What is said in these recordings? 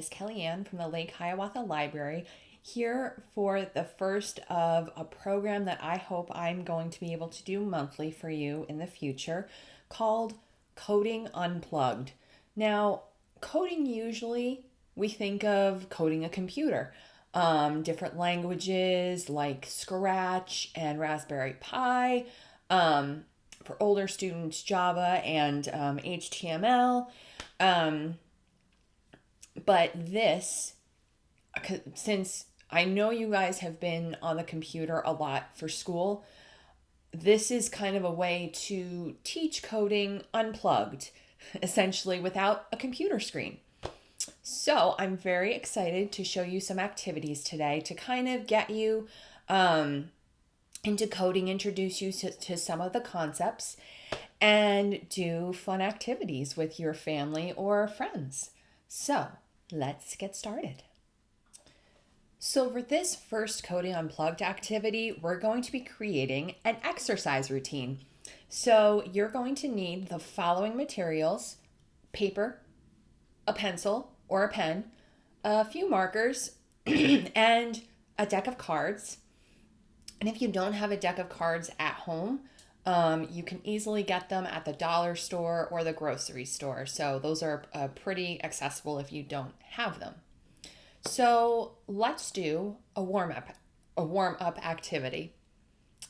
Miss Kellyanne from the Lake Hiawatha Library, here for the first of a program that I hope I'm going to be able to do monthly for you in the future called Coding Unplugged. Now, coding usually we think of coding a computer. Different languages like Scratch and Raspberry Pi. For older students, Java and HTML. But this, since I know you guys have been on the computer a lot for school, this is kind of a way to teach coding unplugged, essentially without a computer screen. So I'm very excited to show you some activities today to kind of get you into coding, introduce you to some of the concepts, and do fun activities with your family or friends. So let's get started. So for this first Coding Unplugged activity, we're going to be creating an exercise routine. So you're going to need the following materials: paper, a pencil or a pen, a few markers, and a deck of cards. And if you don't have a deck of cards at home, you can easily get them at the dollar store or the grocery store. So those are pretty accessible if you don't have them. So let's do a warm-up activity.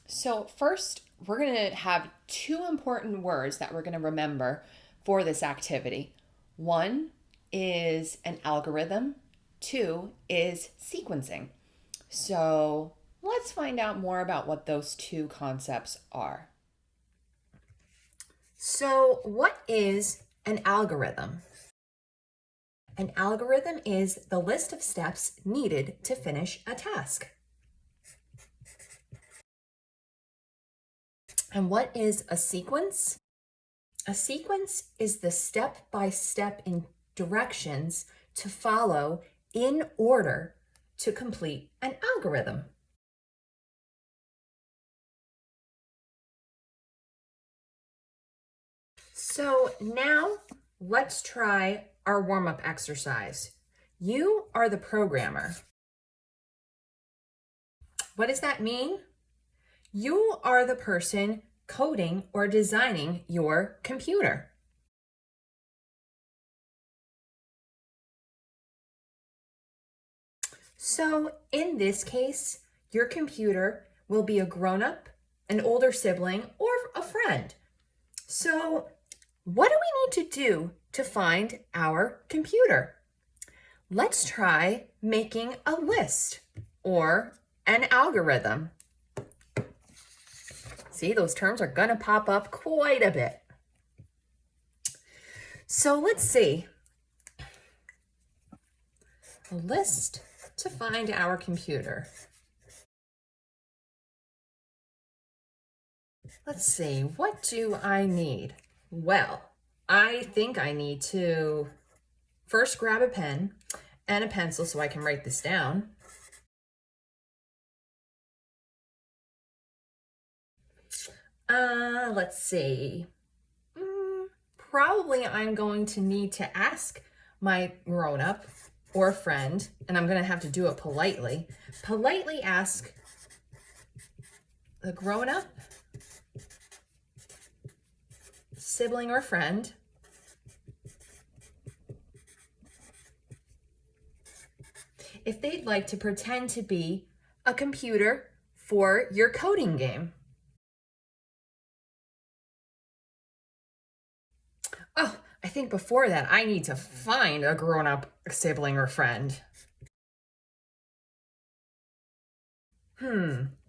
So first, we're going to have two important words that we're going to remember for this activity. One is an algorithm. Two is sequencing. So let's find out more about what those two concepts are. So what is an algorithm? An algorithm is the list of steps needed to finish a task. And what is a sequence? A sequence is the step-by-step in directions to follow in order to complete an algorithm. So now let's try our warm-up exercise. You are the programmer. What does that mean? You are the person coding or designing your computer. So in this case, your computer will be a grown-up, an older sibling, or a friend. So what do we need to do to find our computer? Let's try making a list or an algorithm. See, those terms are going to pop up quite a bit. So let's see. A list to find our computer. Let's see, what do I need? Well, I think I need to first grab a pen and a pencil so I can write this down. Let's see. Probably I'm going to need to ask my grown-up or friend, and I'm going to have to do it politely. Politely ask the grown-up, sibling or friend, if they'd like to pretend to be a computer for your coding game. Oh, I think before that, I need to find a grown-up sibling or friend.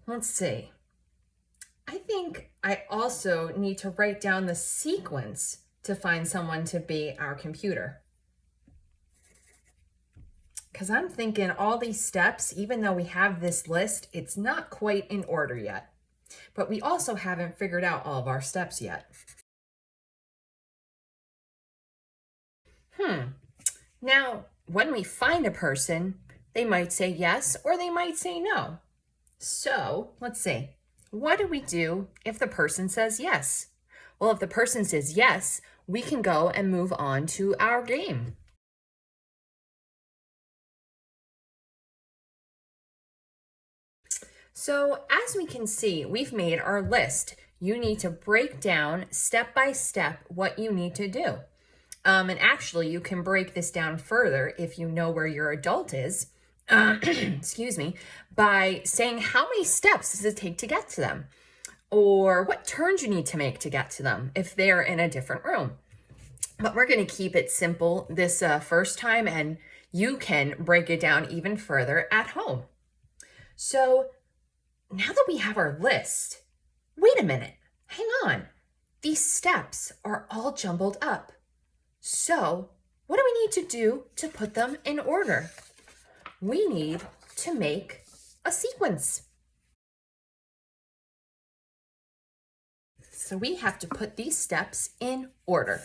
Let's see. I think I also need to write down the sequence to find someone to be our computer. Because I'm thinking all these steps, even though we have this list, it's not quite in order yet. But we also haven't figured out all of our steps yet. Now, when we find a person, they might say yes or they might say no. So let's see. What do we do if the person says yes? Well, if the person says yes, we can go and move on to our game. So as we can see, we've made our list. You need to break down step by step what you need to do. And actually, you can break this down further if you know where your adult is, excuse me, by saying how many steps does it take to get to them? Or what turns you need to make to get to them if they're in a different room. But we're going to keep it simple this first time, and you can break it down even further at home. So now that we have our list, wait a minute, hang on. These steps are all jumbled up. So what do we need to do to put them in order? We need to make a sequence. So we have to put these steps in order.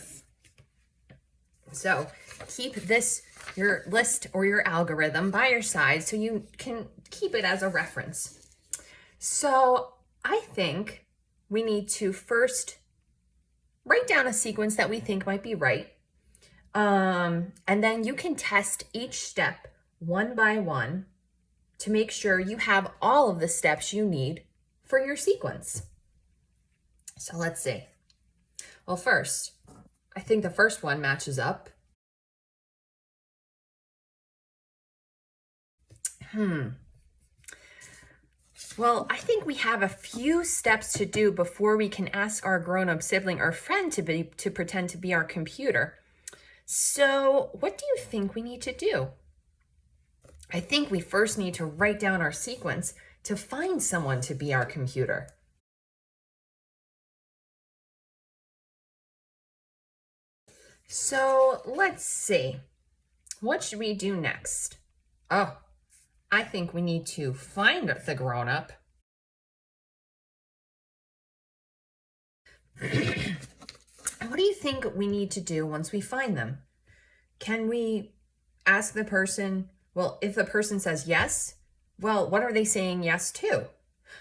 So keep this, your list or your algorithm by your side so you can keep it as a reference. So I think we need to first write down a sequence that we think might be right. And then you can test each step one by one to make sure you have all of the steps you need for your sequence. So let's see. Well, first, I think the first one matches up. Well, I think we have a few steps to do before we can ask our grown-up sibling or friend to pretend to be our computer. So what do you think we need to do? I think we first need to write down our sequence to find someone to be our computer. So let's see. What should we do next? Oh, I think we need to find the grown-up. What do you think we need to do once we find them? Can we ask the person, well, if the person says yes, well, what are they saying yes to?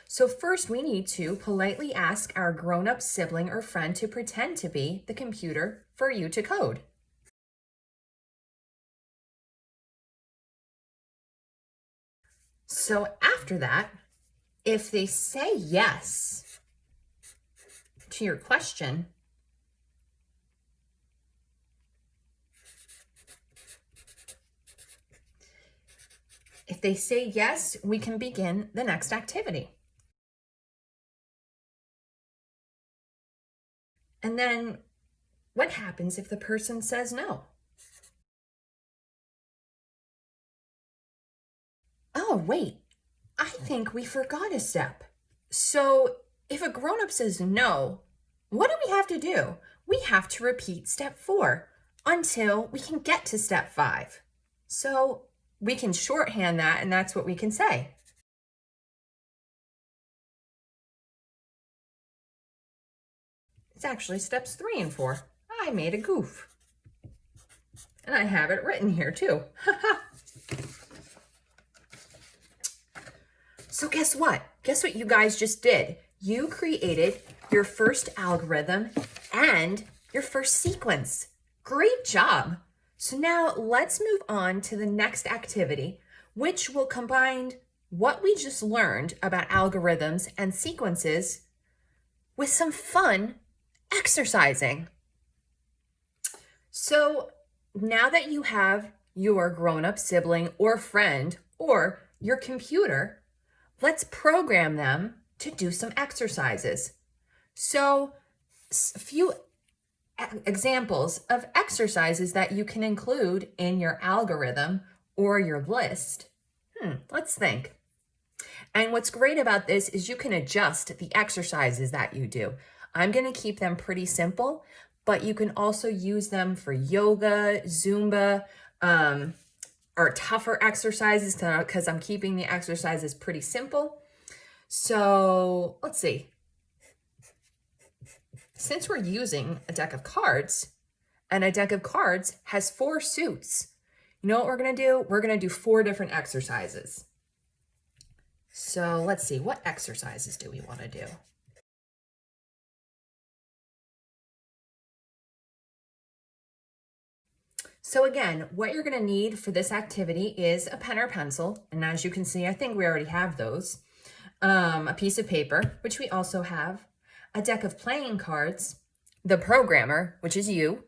So first we need to politely ask our grown-up sibling or friend to pretend to be the computer for you to code. So after that, if they say yes to your question, if they say yes, we can begin the next activity. And then what happens if the person says no? Oh, wait, I think we forgot a step. So if a grown-up says no, what do we have to do? We have to repeat step 4 until we can get to step 5. So we can shorthand that, and that's what we can say. It's actually steps 3 and 4. I made a goof. And I have it written here too. So guess what? Guess what you guys just did? You created your first algorithm and your first sequence. Great job. So now let's move on to the next activity, which will combine what we just learned about algorithms and sequences with some fun exercising. So now that you have your grown-up sibling or friend or your computer, let's program them to do some exercises. So a few examples of exercises that you can include in your algorithm or your list. Let's think. And what's great about this is you can adjust the exercises that you do. I'm going to keep them pretty simple, but you can also use them for yoga, Zumba, or tougher exercises because I'm keeping the exercises pretty simple. So let's see. Since we're using a deck of cards, and a deck of cards has 4 suits, you know what we're going to do? We're going to do 4 different exercises. So let's see, what exercises do we want to do? So again, what you're going to need for this activity is a pen or pencil. And as you can see, I think we already have those. a piece of paper, which we also have, a deck of playing cards, the programmer, which is you,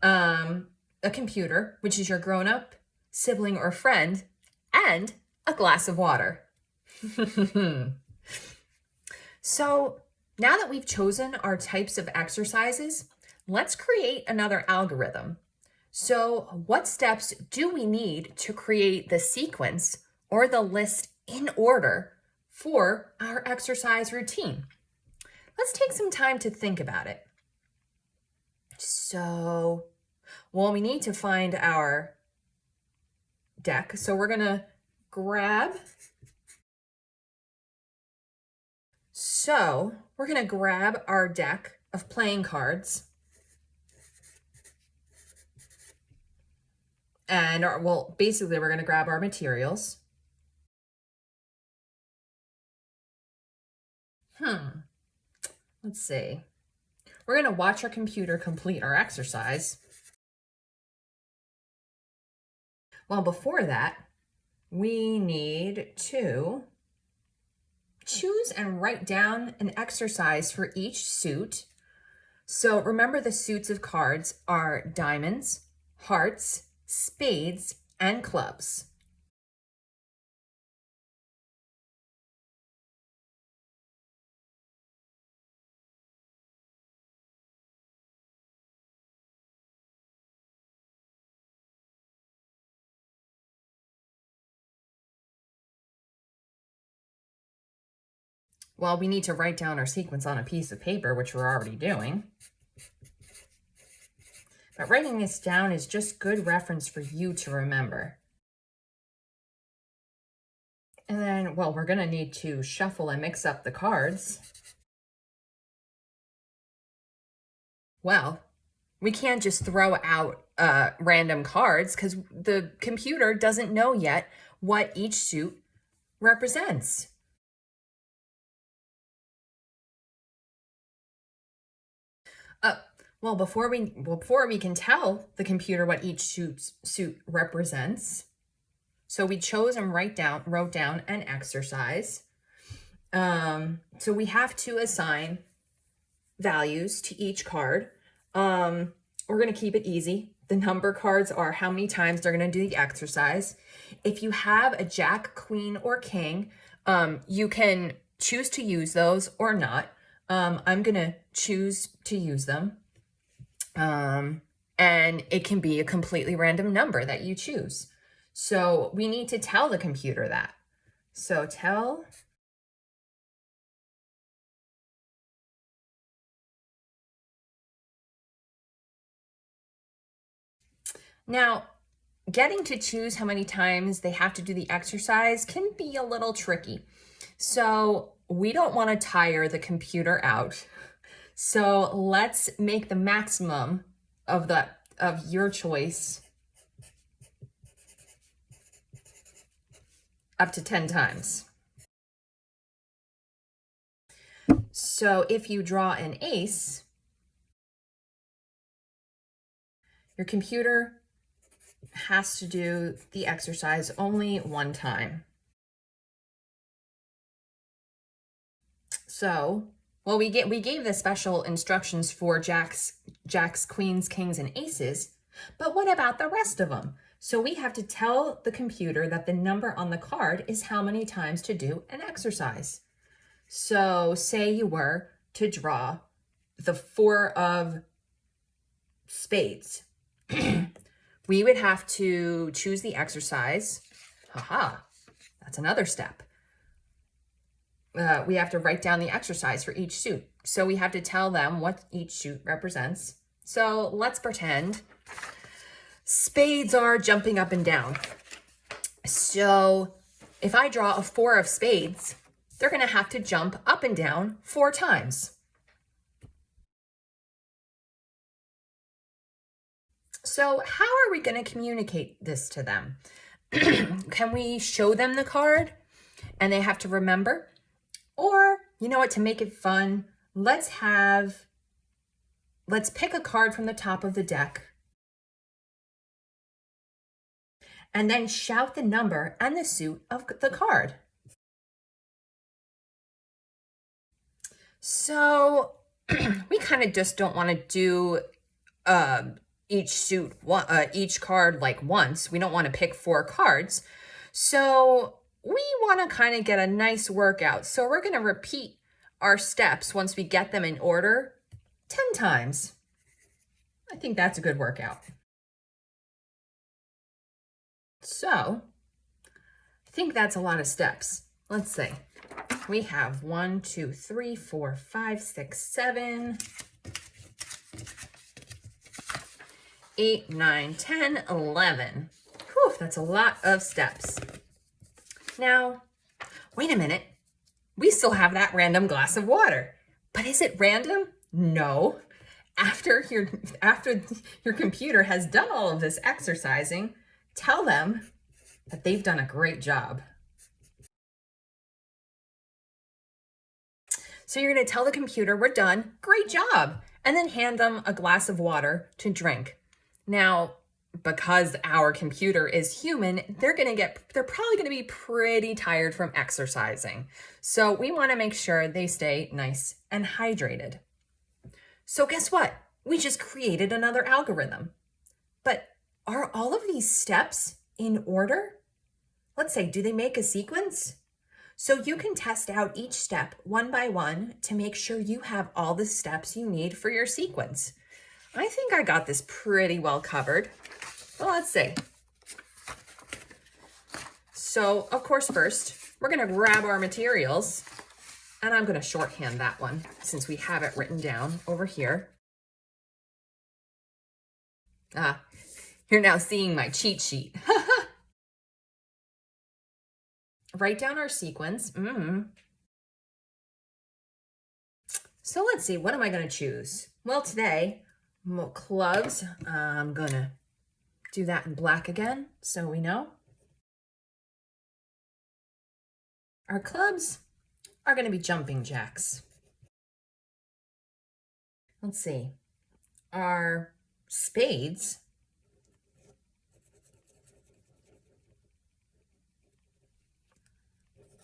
a computer, which is your grown-up, sibling, or friend, and a glass of water. So now that we've chosen our types of exercises, let's create another algorithm. So what steps do we need to create the sequence or the list in order for our exercise routine? Let's take some time to think about it. So, well, we need to find our deck. So we're gonna grab our deck of playing cards. And basically we're gonna grab our materials. Let's see. We're gonna watch our computer complete our exercise. Well, before that, we need to choose and write down an exercise for each suit. So remember, the suits of cards are diamonds, hearts, spades, and clubs. Well, we need to write down our sequence on a piece of paper, which we're already doing. But writing this down is just good reference for you to remember. And then, well, we're gonna need to shuffle and mix up the cards. Well, we can't just throw out random cards because the computer doesn't know yet what each suit represents. Well, before we can tell the computer what each suit represents, so we chose and wrote down an exercise. So we have to assign values to each card. We're going to keep it easy. The number cards are how many times they're going to do the exercise. If you have a jack, queen, or king, you can choose to use those or not. I'm going to choose to use them. And it can be a completely random number that you choose. So we need to tell the computer that. So tell. Now, getting to choose how many times they have to do the exercise can be a little tricky. So we don't want to tire the computer out. So let's make the maximum of your choice up to 10 times. So if you draw an ace, your computer has to do the exercise only one time. So, well, we gave the special instructions for jacks, queens, kings, and aces, but what about the rest of them? So we have to tell the computer that the number on the card is how many times to do an exercise. So say you were to draw the 4 of spades. We would have to choose the exercise. That's another step. We have to write down the exercise for each suit. So we have to tell them what each suit represents. So let's pretend spades are jumping up and down. So if I draw a 4 of spades, they're going to have to jump up and down 4 times. So how are we going to communicate this to them? Can we show them the card and they have to remember? Or, you know what, to make it fun, let's pick a card from the top of the deck and then shout the number and the suit of the card. So we kind of just don't want to do each card like once. We don't want to pick 4 cards. So we want to kind of get a nice workout. So we're going to repeat our steps once we get them in order 10 times. I think that's a good workout. So I think that's a lot of steps. Let's see. We have 1, 2, 3, 4, 5, 6, 7, 8, 9, 10, 11. Whew, that's a lot of steps. Now, wait a minute. We still have that random glass of water. But is it random? No. After your computer has done all of this exercising, tell them that they've done a great job. So you're going to tell the computer, we're done, great job, and then hand them a glass of water to drink. Now, because our computer is human, they're probably going to be pretty tired from exercising. So we want to make sure they stay nice and hydrated. So guess what? We just created another algorithm. But are all of these steps in order? Let's say, do they make a sequence? So you can test out each step one by one to make sure you have all the steps you need for your sequence. I think I got this pretty well covered. Well, let's see. So, of course, first, we're going to grab our materials, and I'm going to shorthand that one since we have it written down over here. You're now seeing my cheat sheet. Write down our sequence. So let's see, what am I going to choose? Well, today, clubs. I'm going to do that in black again, so we know. Our clubs are going to be jumping jacks. Let's see. Our spades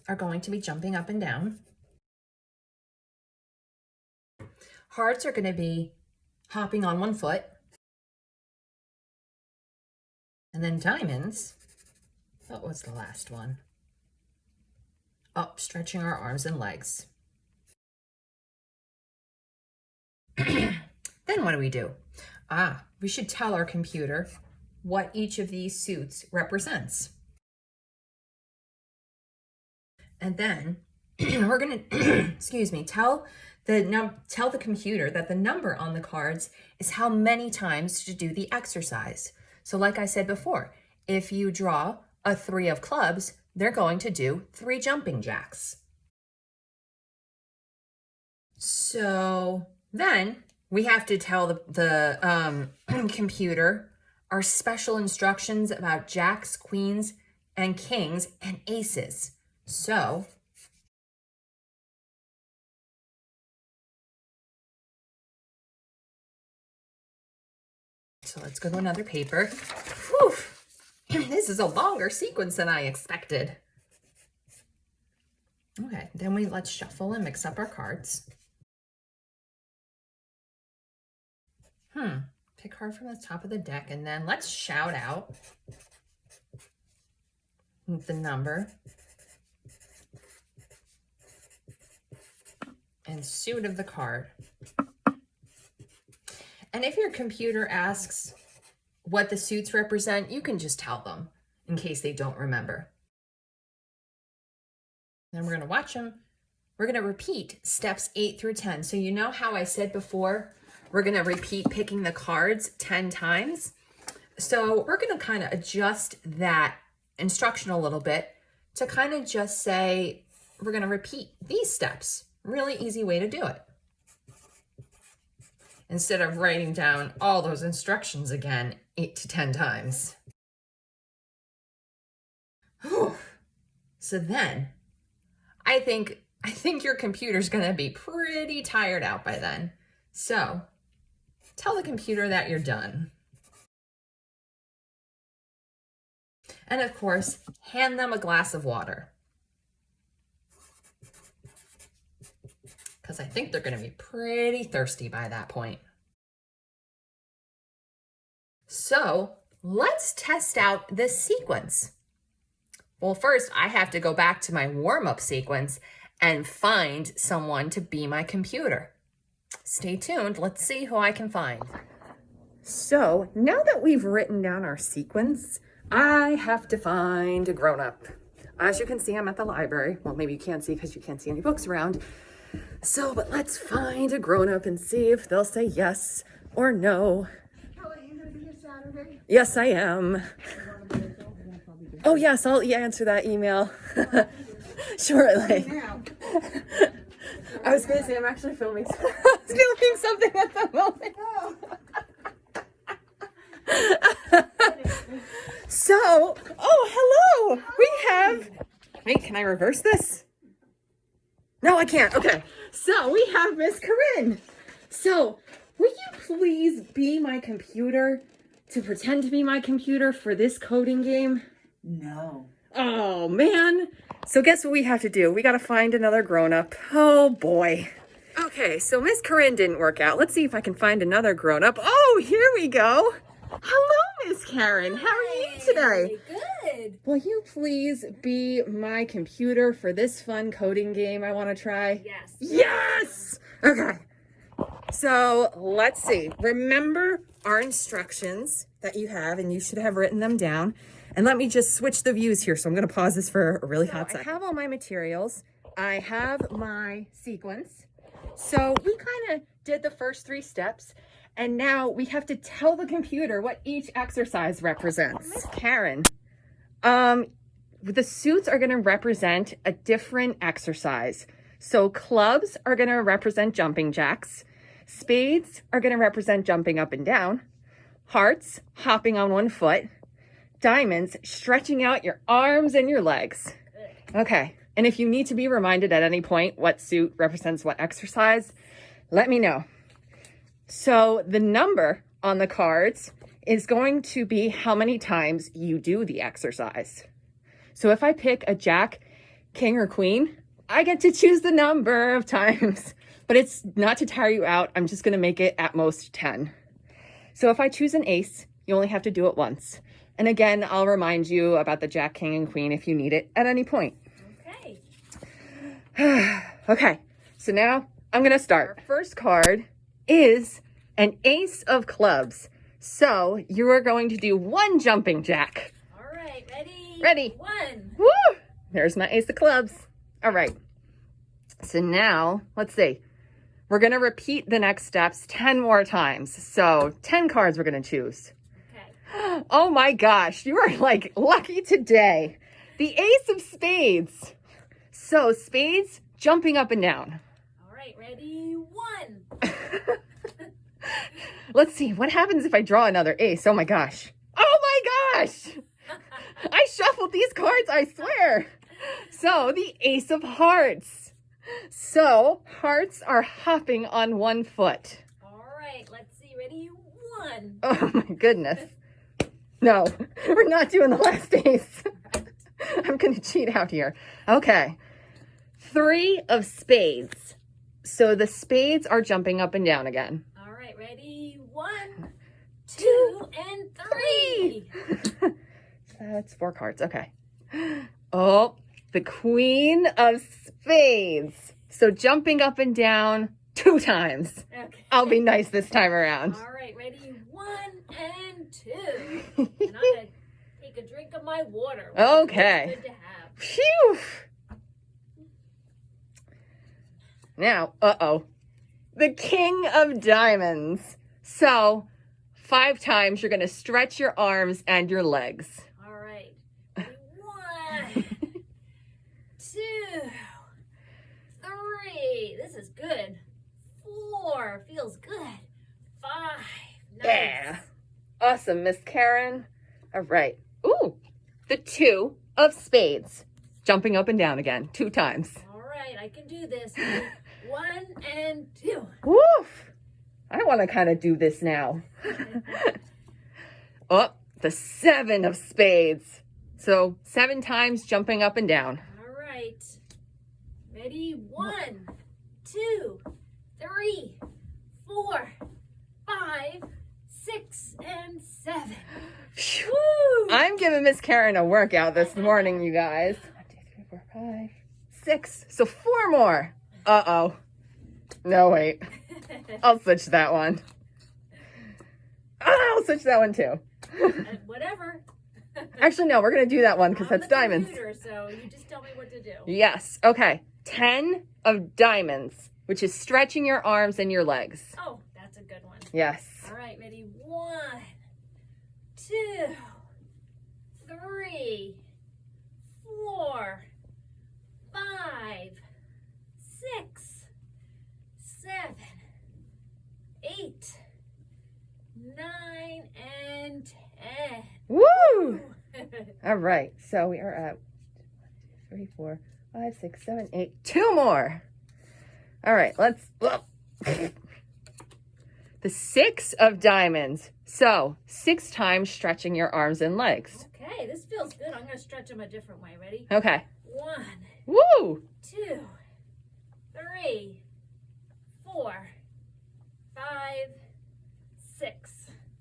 are going to be jumping up and down. Hearts are going to be hopping on one foot. And then diamonds, what was the last one? Oh, stretching our arms and legs. Then what do? We should tell our computer what each of these suits represents. And then we're going to, tell the computer that the number on the cards is how many times to do the exercise. So like I said before, if you draw a 3 of clubs, they're going to do 3 jumping jacks. So then we have to tell the computer our special instructions about jacks, queens, and kings, and aces. So let's go to another paper. Whew. This is a longer sequence than I expected. Okay, then let's shuffle and mix up our cards. Pick card from the top of the deck, and then let's shout out the number and suit of the card. And if your computer asks what the suits represent, you can just tell them in case they don't remember. Then we're going to watch them. We're going to repeat steps 8 through 10. So you know how I said before, we're going to repeat picking the cards 10 times. So we're going to kind of adjust that instruction a little bit to kind of just say, we're going to repeat these steps. Really easy way to do it. Instead of writing down all those instructions again 8 to 10 times. Whew. So then, I think your computer's going to be pretty tired out by then. So tell the computer that you're done. And of course, hand them a glass of water. because I think they're going to be pretty thirsty by that point. So let's test out this sequence. Well, first I have to go back to my warm-up sequence and find someone to be my computer. Stay tuned. Let's see who I can find. So now that we've written down our sequence, I have to find a grown-up. As you can see, I'm at the library. Well, maybe you can't see because you can't see any books around. So, but let's find a grown-up and see if they'll say yes or no. Kelly, you gonna be here Saturday? Yes, I am. Oh, yes, I'll answer that email shortly. Now. I was going to say, I'm actually filming something at the moment. So, hello. We have, wait, can I reverse this? No, I can't. Okay. So we have Miss Korin. So will you please be my computer to pretend to be my computer for this coding game? No. Oh, man. So guess what we have to do? We got to find another grown-up. Oh, boy. Okay, so Miss Korin didn't work out. Let's see if I can find another grown-up. Oh, here we go. Hello, Miss Karen. How are you today? Good. Will you please be my computer for this fun coding game I want to try? Yes. Yes! Okay. So let's see. Remember our instructions that you have, and you should have written them down. And let me just switch the views here. So I'm going to pause this for a really hot second. I have all my materials. I have my sequence. So we kind of did the first 3 steps. And now we have to tell the computer what each exercise represents. Miss Karen, the suits are going to represent a different exercise. So clubs are going to represent jumping jacks. Spades are going to represent jumping up and down. Hearts, hopping on one foot. Diamonds, stretching out your arms and your legs. Okay. And if you need to be reminded at any point what suit represents what exercise, let me know. So the number on the cards is going to be how many times you do the exercise. So if I pick a jack, king, or queen, I get to choose the number of times, but it's not to tire you out. I'm just going to make it at most 10. So if I choose an ace, you only have to do it once. And again, I'll remind you about the jack, king, and queen if you need it at any point. Okay. Okay, so now I'm going to start. Our first card is an ace of clubs. So you are going to do 1 jumping jack. All right. Ready? Ready. 1. Woo! There's my ace of clubs. All right. So now, let's see. We're going to repeat the next steps 10 more times. So 10 cards we're going to choose. Okay. Oh my gosh, you are like lucky today. The ace of spades. So spades jumping up and down. All right. Ready? 1. Let's see, what happens if I draw another ace? Oh my gosh. Oh my gosh! I shuffled these cards, I swear. So the ace of hearts. So hearts are hopping on one foot. All right. Let's see. Ready? 1. Oh my goodness. No, we're not doing the last ace. I'm going to cheat out here. Okay. 3 of spades. So the spades are jumping up and down again. All right. Ready? 1, 2, and 3. That's 4 cards. Okay. Oh, the queen of spades. So jumping up and down 2 times. Okay. I'll be nice this time around. All right. Ready? 1 and 2. And I'm gonna take a drink of my water. Which Okay. is good to have. Phew. Now, the king of diamonds. So 5 times you're going to stretch your arms and your legs. All right. 1, 2, 3. This is good. 4. Feels good. 5. Nice. Yeah. Awesome, Miss Karen. All right. Ooh, the 2 of spades. Jumping up and down again 2 times. All right. I can do this. 1 and 2. Woof. I want to kind of do this now. Oh, the 7 of spades. So 7 times jumping up and down. All right. Ready? 1, 2, 3, 4, 5, 6, and 7. Woo! I'm giving Miss Karen a workout this morning, you guys. 1, 2, 3, 4, 5, 6. So 4 more. Uh-oh. No, wait. I'll switch that one. I'll switch that one too. Whatever. Actually, no, we're going to do that one because I'm that's the diamonds. computer, so you just tell me what to do. Yes. Okay. 10 of diamonds, which is stretching your arms and your legs. Oh, that's a good one. Yes. All right, ready? 1, 2, 3, 4, 5, 6, 7, 8, 9, and 10. Woo! All right. So we are at 1, 2, 3, 4, 5, 6, 7, 8. 2 more. All right. Let's. The 6 of diamonds. So 6 times stretching your arms and legs. Okay, this feels good. I'm going to stretch them a different way. Ready? Okay. 1, Woo! 2, 3, 4, 5, 6.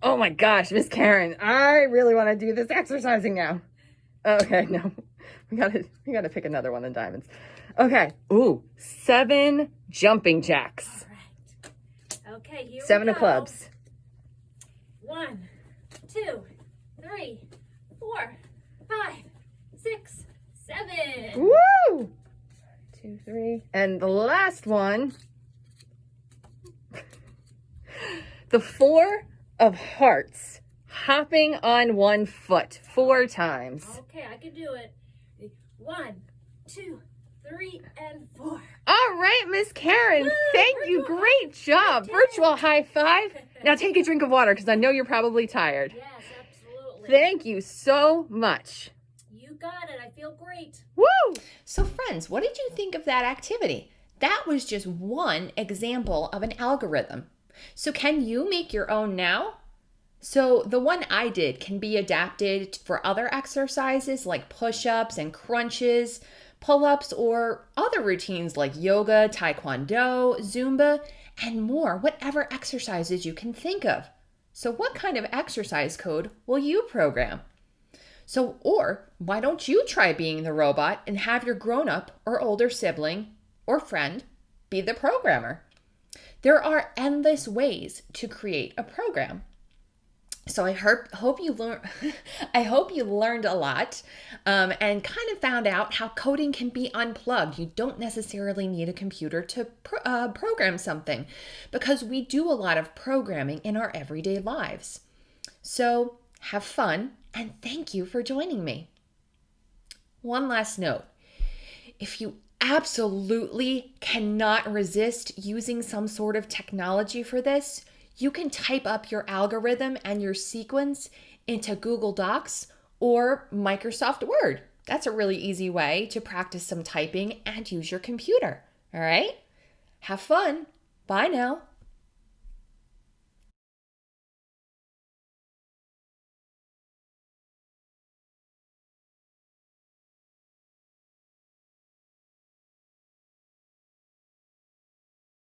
Oh my gosh, Miss Karen, I really want to do this exercising now. Okay, no. We gotta pick another one than diamonds. Okay. Ooh, 7 jumping jacks. All right. Okay, here 7 we of go. clubs. 1, 2, 3, 4, 5, 6, 7. Woo! 1, 2, 3. And the last one. The 4 of hearts. Hopping on 1 foot 4 times. Okay, I can do it. 1, 2, 3, and 4. All right, Miss Karen. Woo, Thank you. virtual Great job. high Virtual high five. Now take a drink of water because I know you're probably tired. Yes, absolutely. Thank you so much. You got it. I feel great. Woo! So friends, what did you think of that activity? That was just one example of an algorithm. So can you make your own now? So the one I did can be adapted for other exercises like push-ups and crunches, pull-ups, or other routines like yoga, taekwondo, Zumba, and more, whatever exercises you can think of. So what kind of exercise code will you program? Or why don't you try being the robot and have your grown-up or older sibling or friend be the programmer? There are endless ways to create a program. So I hope you learned a lot and kind of found out how coding can be unplugged. You don't necessarily need a computer to program something because we do a lot of programming in our everyday lives. So have fun and thank you for joining me. One last note. If you absolutely cannot resist using some sort of technology for this, you can type up your algorithm and your sequence into Google Docs or Microsoft Word. That's a really easy way to practice some typing and use your computer. All right? Have fun. Bye now.